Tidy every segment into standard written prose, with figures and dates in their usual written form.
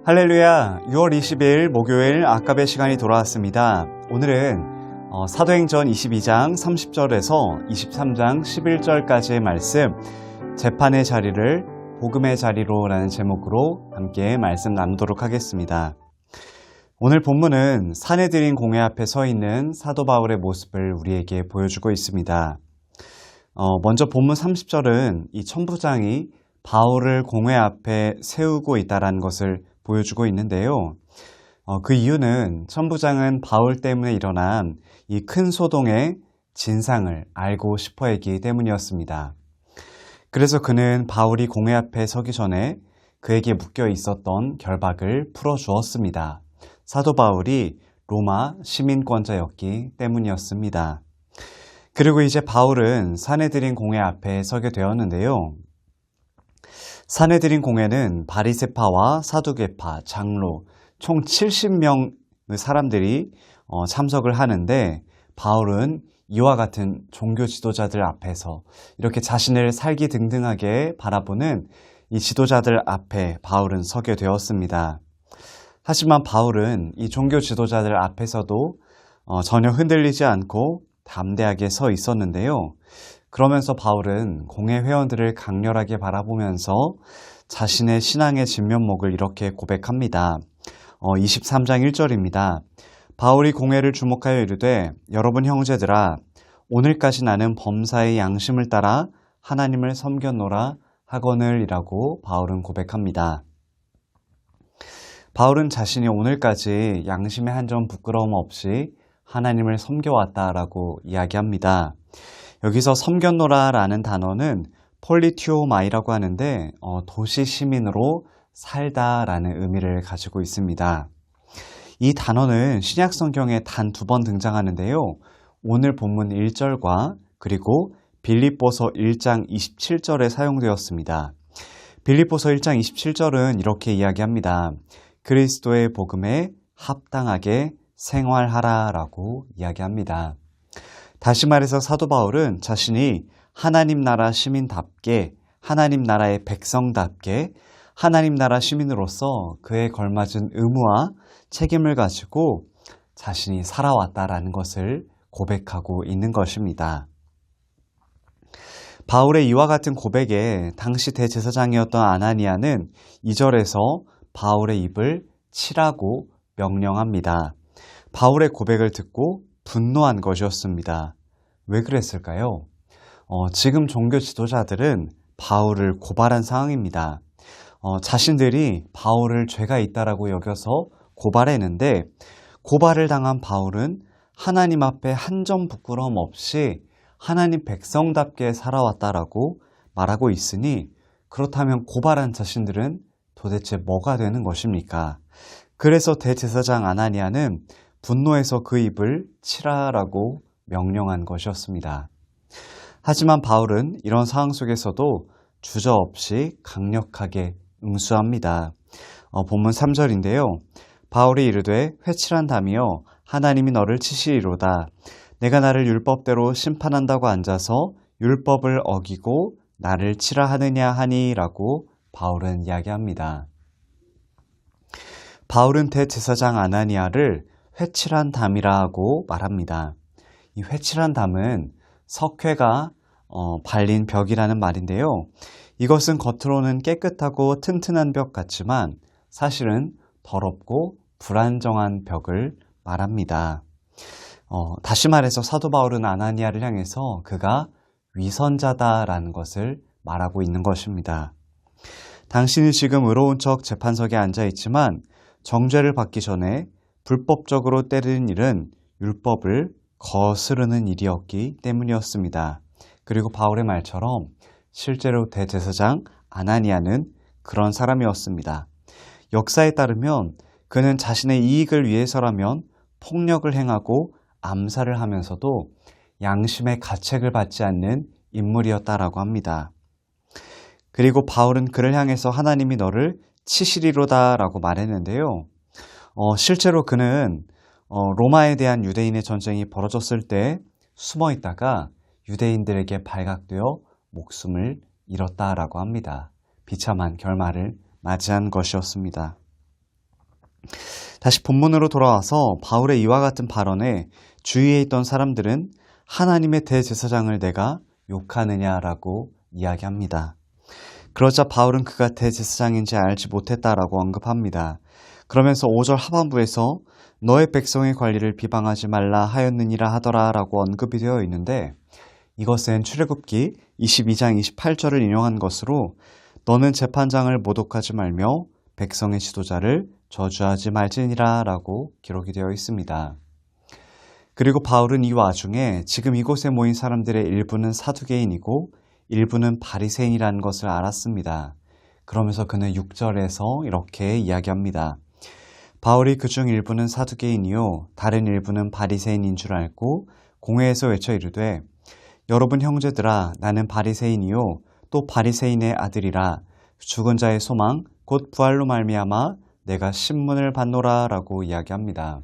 할렐루야, 6월 20일 목요일 아까베 시간이 돌아왔습니다. 오늘은 사도행전 22장 30절에서 23장 11절까지의 말씀, 재판의 자리를 복음의 자리로 라는 제목으로 함께 말씀 나누도록 하겠습니다. 오늘 본문은 사내들인 공회 앞에 서 있는 사도 바울의 모습을 우리에게 보여주고 있습니다. 먼저 본문 30절은 이 천부장이 바울을 공회 앞에 세우고 있다는 것을 보여주고 있는데요. 그 이유는 천부장은 바울 때문에 일어난 이 큰 소동의 진상을 알고 싶어 했기 때문이었습니다. 그래서 그는 바울이 공회 앞에 서기 전에 그에게 묶여 있었던 결박을 풀어주었습니다. 사도 바울이 로마 시민권자였기 때문이었습니다. 그리고 이제 바울은 사내들인 공회 앞에 서게 되었는데요. 사내들인 공회는 바리새파와 사두개파, 장로 총 70명의 사람들이 참석을 하는데 바울은 이와 같은 종교 지도자들 앞에서 이렇게 자신을 살기등등하게 바라보는 이 지도자들 앞에 바울은 서게 되었습니다. 하지만 바울은 이 종교 지도자들 앞에서도 전혀 흔들리지 않고 담대하게 서 있었는데요. 그러면서 바울은 공회 회원들을 강렬하게 바라보면서 자신의 신앙의 진면목을 이렇게 고백합니다. 23장 1절입니다. 바울이 공회를 주목하여 이르되 여러분 형제들아 오늘까지 나는 범사의 양심을 따라 하나님을 섬겼노라 하거늘이라고 바울은 고백합니다. 바울은 자신이 오늘까지 양심의 한 점 부끄러움 없이 하나님을 섬겨왔다라고 이야기합니다. 여기서 섬겼노라 라는 단어는 폴리티오마이라고 하는데 도시 시민으로 살다 라는 의미를 가지고 있습니다. 이 단어는 신약 성경에 단 2번 등장하는데요. 오늘 본문 1절과 그리고 빌립보서 1장 27절에 사용되었습니다. 빌립보서 1장 27절은 이렇게 이야기합니다. 그리스도의 복음에 합당하게 생활하라 라고 이야기합니다. 다시 말해서 사도 바울은 자신이 하나님 나라 시민답게, 하나님 나라의 백성답게, 하나님 나라 시민으로서 그에 걸맞은 의무와 책임을 가지고 자신이 살아왔다라는 것을 고백하고 있는 것입니다. 바울의 이와 같은 고백에 당시 대제사장이었던 아나니아는 2절에서 바울의 입을 치라고 명령합니다. 바울의 고백을 듣고 분노한 것이었습니다. 왜 그랬을까요? 지금 종교 지도자들은 바울을 고발한 상황입니다. 자신들이 바울을 죄가 있다라고 여겨서 고발했는데 고발을 당한 바울은 하나님 앞에 한 점 부끄러움 없이 하나님 백성답게 살아왔다라고 말하고 있으니 그렇다면 고발한 자신들은 도대체 뭐가 되는 것입니까? 그래서 대제사장 아나니아는 분노해서 그 입을 치라라고 명령한 것이었습니다. 하지만 바울은 이런 상황 속에서도 주저없이 강력하게 응수합니다. 본문 3절인데요. 바울이 이르되 회칠한다며 하나님이 너를 치시리로다. 내가 나를 율법대로 심판한다고 앉아서 율법을 어기고 나를 치라 하느냐 하니라고 바울은 이야기합니다. 바울은 대제사장 아나니아를 회칠한 담이라고 말합니다. 이 회칠한 담은 석회가 발린 벽이라는 말인데요. 이것은 겉으로는 깨끗하고 튼튼한 벽 같지만 사실은 더럽고 불안정한 벽을 말합니다. 다시 말해서 사도 바울은 아나니아를 향해서 그가 위선자다라는 것을 말하고 있는 것입니다. 당신이 지금 의로운 척 재판석에 앉아 있지만 정죄를 받기 전에 불법적으로 때리는 일은 율법을 거스르는 일이었기 때문이었습니다. 그리고 바울의 말처럼 실제로 대제사장 아나니아는 그런 사람이었습니다. 역사에 따르면 그는 자신의 이익을 위해서라면 폭력을 행하고 암살을 하면서도 양심의 가책을 받지 않는 인물이었다라고 합니다. 그리고 바울은 그를 향해서 하나님이 너를 치시리로다 라고 말했는데요. 실제로 그는 로마에 대한 유대인의 전쟁이 벌어졌을 때 숨어 있다가 유대인들에게 발각되어 목숨을 잃었다라고 합니다. 비참한 결말을 맞이한 것이었습니다. 다시 본문으로 돌아와서 바울의 이와 같은 발언에 주위에 있던 사람들은 하나님의 대제사장을 내가 욕하느냐라고 이야기합니다. 그러자 바울은 그가 대제사장인지 알지 못했다라고 언급합니다. 그러면서 5절 하반부에서 너의 백성의 관리를 비방하지 말라 하였느니라 하더라라고 언급이 되어 있는데, 이것은 출애굽기 22장 28절을 인용한 것으로 너는 재판장을 모독하지 말며 백성의 지도자를 저주하지 말지니라 라고 기록이 되어 있습니다. 그리고 바울은 이 와중에 지금 이곳에 모인 사람들의 일부는 사두개인이고 일부는 바리새인이라는 것을 알았습니다. 그러면서 그는 6절에서 이렇게 이야기합니다. 바울이 그중 일부는 사두개인이요 다른 일부는 바리새인인 줄 알고 공회에서 외쳐 이르되 여러분 형제들아 나는 바리새인이요 또 바리새인의 아들이라 죽은 자의 소망 곧 부활로 말미암아 내가 신문을 받노라 라고 이야기합니다.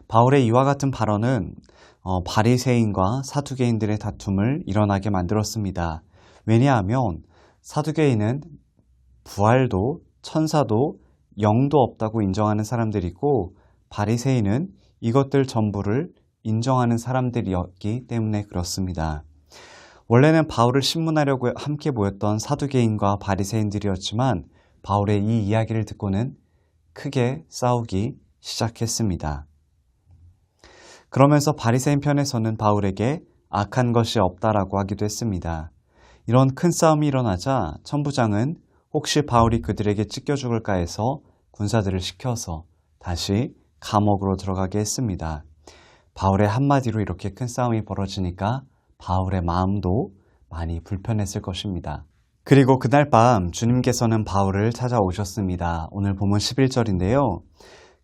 바울의 이와 같은 발언은 바리새인과 사두개인들의 다툼을 일어나게 만들었습니다. 왜냐하면 사두개인은 부활도 천사도 영도 없다고 인정하는 사람들이고 바리새인은 이것들 전부를 인정하는 사람들이었기 때문에 그렇습니다. 원래는 바울을 신문하려고 함께 모였던 사두개인과 바리새인들이었지만 바울의 이 이야기를 듣고는 크게 싸우기 시작했습니다. 그러면서 바리새인 편에서는 바울에게 악한 것이 없다라고 하기도 했습니다. 이런 큰 싸움이 일어나자 천부장은 혹시 바울이 그들에게 찢겨 죽을까 해서 군사들을 시켜서 다시 감옥으로 들어가게 했습니다. 바울의 한마디로 이렇게 큰 싸움이 벌어지니까 바울의 마음도 많이 불편했을 것입니다. 그리고 그날 밤 주님께서는 바울을 찾아오셨습니다. 오늘 본문 11절인데요.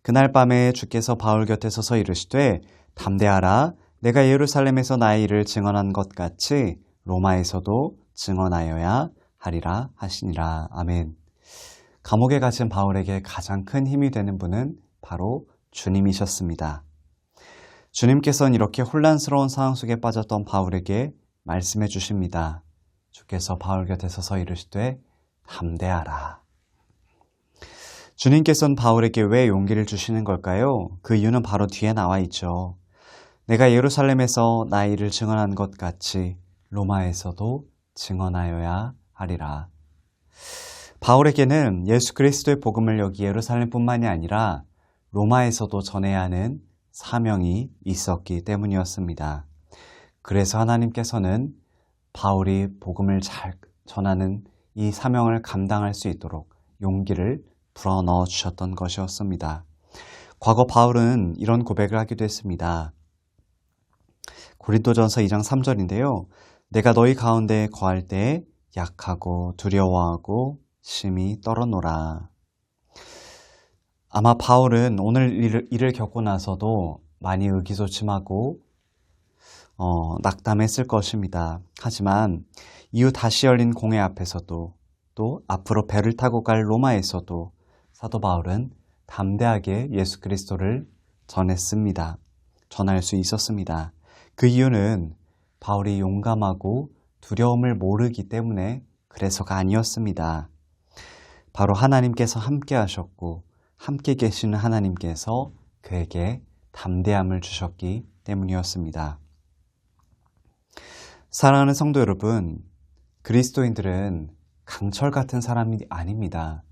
그날 밤에 주께서 바울 곁에 서서 이르시되 담대하라 내가 예루살렘에서 나의 일을 증언한 것 같이 로마에서도 증언하여야 하리라 하시니라. 아멘. 감옥에 갇힌 바울에게 가장 큰 힘이 되는 분은 바로 주님이셨습니다. 주님께서는 이렇게 혼란스러운 상황 속에 빠졌던 바울에게 말씀해 주십니다. 주께서 바울 곁에 서서 이르시되 담대하라. 주님께서는 바울에게 왜 용기를 주시는 걸까요? 그 이유는 바로 뒤에 나와 있죠. 내가 예루살렘에서 나의 일을 증언한 것 같이 로마에서도 증언하여야 하리라. 바울에게는 예수 그리스도의 복음을 여기 예루살렘뿐만이 아니라 로마에서도 전해야 하는 사명이 있었기 때문이었습니다. 그래서 하나님께서는 바울이 복음을 잘 전하는 이 사명을 감당할 수 있도록 용기를 불어넣어 주셨던 것이었습니다. 과거 바울은 이런 고백을 하기도 했습니다. 고린도전서 2장 3절인데요. 내가 너희 가운데 거할 때 약하고 두려워하고 심히 떨어노라. 아마 바울은 오늘 일을 겪고 나서도 많이 의기소침하고 낙담했을 것입니다. 하지만 이후 다시 열린 공회 앞에서도 또 앞으로 배를 타고 갈 로마에서도 사도 바울은 담대하게 예수 그리스도를 전했습니다. 전할 수 있었습니다. 그 이유는 바울이 용감하고 두려움을 모르기 때문에 그래서가 아니었습니다. 바로 하나님께서 함께 하셨고 함께 계시는 하나님께서 그에게 담대함을 주셨기 때문이었습니다. 사랑하는 성도 여러분, 그리스도인들은 강철 같은 사람이 아닙니다.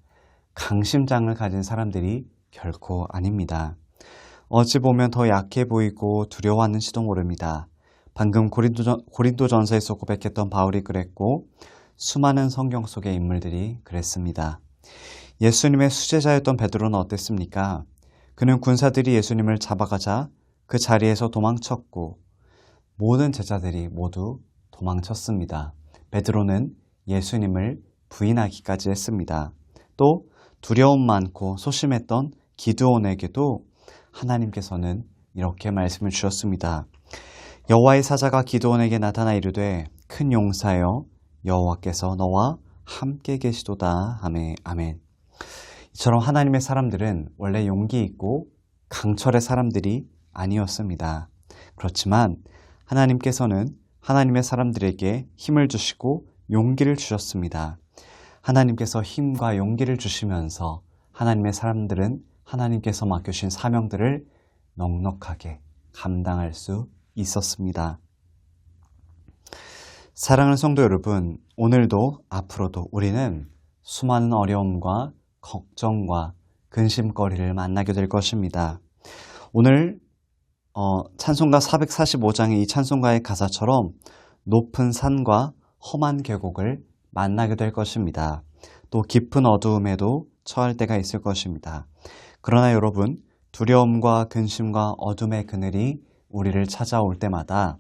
강심장을 가진 사람들이 결코 아닙니다. 어찌 보면 더 약해 보이고 두려워하는지도 모릅니다. 방금 고린도전서에서 고백했던 바울이 그랬고 수많은 성경 속의 인물들이 그랬습니다. 예수님의 수제자였던 베드로는 어땠습니까? 그는 군사들이 예수님을 잡아가자 그 자리에서 도망쳤고 모든 제자들이 모두 도망쳤습니다. 베드로는 예수님을 부인하기까지 했습니다. 또 두려움 많고 소심했던 기드온에게도 하나님께서는 이렇게 말씀을 주셨습니다. 여호와의 사자가 기드온에게 나타나 이르되 큰 용사여 여호와께서 너와 함께 계시도다. 아멘. 이처럼 하나님의 사람들은 원래 용기 있고 강철의 사람들이 아니었습니다. 그렇지만 하나님께서는 하나님의 사람들에게 힘을 주시고 용기를 주셨습니다. 하나님께서 힘과 용기를 주시면서 하나님의 사람들은 하나님께서 맡겨주신 사명들을 넉넉하게 감당할 수 있었습니다. 사랑하는 성도 여러분, 오늘도 앞으로도 우리는 수많은 어려움과 걱정과 근심거리를 만나게 될 것입니다. 오늘 찬송가 445장의 이 찬송가의 가사처럼 높은 산과 험한 계곡을 만나게 될 것입니다. 또 깊은 어두움에도 처할 때가 있을 것입니다. 그러나 여러분, 두려움과 근심과 어둠의 그늘이 우리를 찾아올 때마다,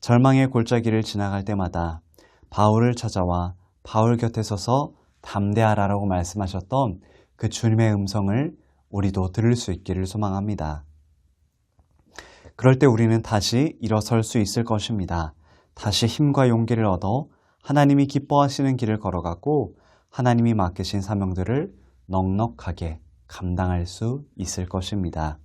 절망의 골짜기를 지나갈 때마다 바울을 찾아와 바울 곁에 서서 담대하라라고 말씀하셨던 그 주님의 음성을 우리도 들을 수 있기를 소망합니다. 그럴 때 우리는 다시 일어설 수 있을 것입니다. 다시 힘과 용기를 얻어 하나님이 기뻐하시는 길을 걸어가고 하나님이 맡기신 사명들을 넉넉하게 감당할 수 있을 것입니다.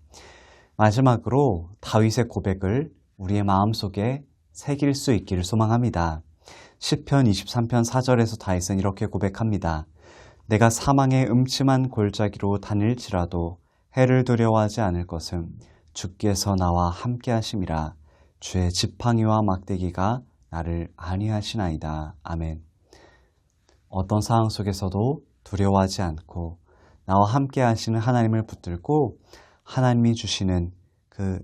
마지막으로 다윗의 고백을 우리의 마음속에 새길 수 있기를 소망합니다. 시편 23편 4절에서 다윗은 이렇게 고백합니다. 내가 사망의 음침한 골짜기로 다닐지라도 해를 두려워하지 않을 것은 주께서 나와 함께 하심이라. 주의 지팡이와 막대기가 나를 안위하시나이다. 아멘. 어떤 상황 속에서도 두려워하지 않고 나와 함께 하시는 하나님을 붙들고 하나님이 주시는 그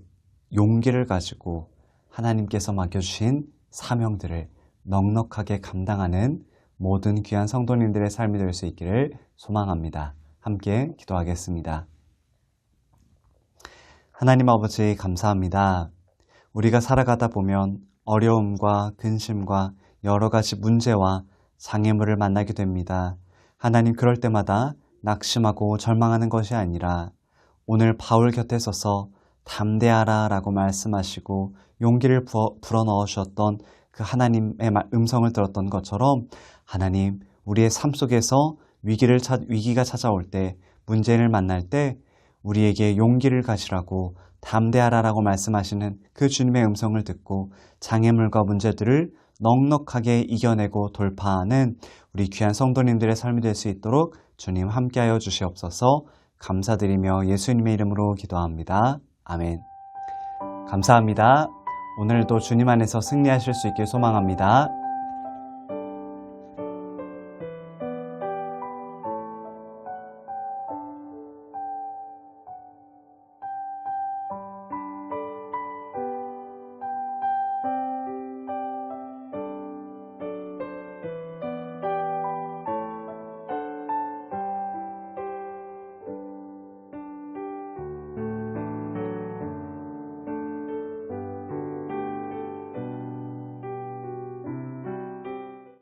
용기를 가지고 하나님께서 맡겨주신 사명들을 넉넉하게 감당하는 모든 귀한 성도님들의 삶이 될 수 있기를 소망합니다. 함께 기도하겠습니다. 하나님 아버지 감사합니다. 우리가 살아가다 보면 어려움과 근심과 여러 가지 문제와 장애물을 만나게 됩니다. 하나님, 그럴 때마다 낙심하고 절망하는 것이 아니라 오늘 바울 곁에 서서 담대하라 라고 말씀하시고 용기를 불어넣으셨던 그 하나님의 음성을 들었던 것처럼 하나님, 우리의 삶 속에서 위기가 찾아올 때, 문제를 만날 때 우리에게 용기를 가지라고 담대하라라고 말씀하시는 그 주님의 음성을 듣고 장애물과 문제들을 넉넉하게 이겨내고 돌파하는 우리 귀한 성도님들의 삶이 될 수 있도록 주님 함께하여 주시옵소서. 감사드리며 예수님의 이름으로 기도합니다. 아멘. 감사합니다. 오늘도 주님 안에서 승리하실 수 있길 소망합니다.